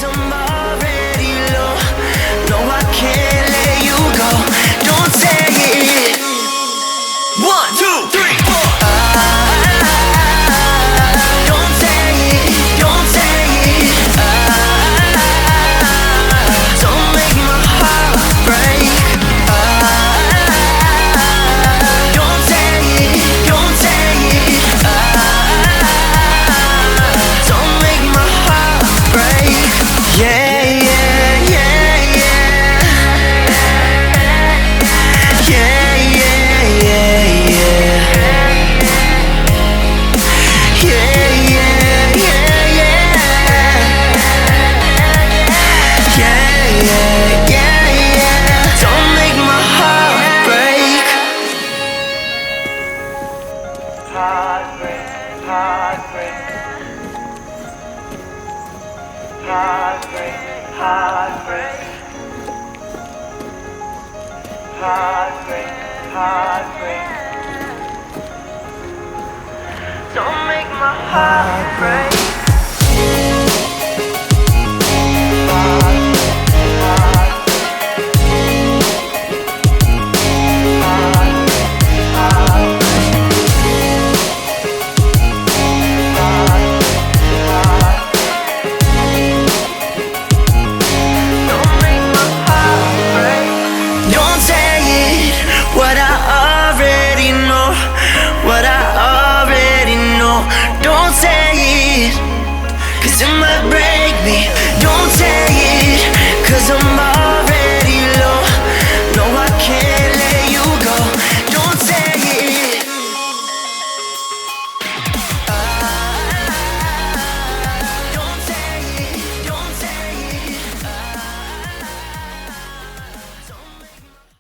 'cause I'm already low. No, I can't let you go. Don't say it. 1, 2, 3, 4. Don't say it. Don't say it. Don't make my heart break. Don't say it. Don't say it. Don't make my heart break. Yeah, yeah, yeah, yeah. Yeah, yeah, yeah, yeah. Yeah, yeah, yeah, yeah. Yeah, yeah, yeah, yeah. Don't make my heart break. Heartbreak, heartbreak. Heartbreak, heartbreak. Heartbreak, heartbreak. Don't make my heart break. Don't say it, what I already know, what I already know. Don't say it, 'cause it might break me. Don't say it, 'cause I'm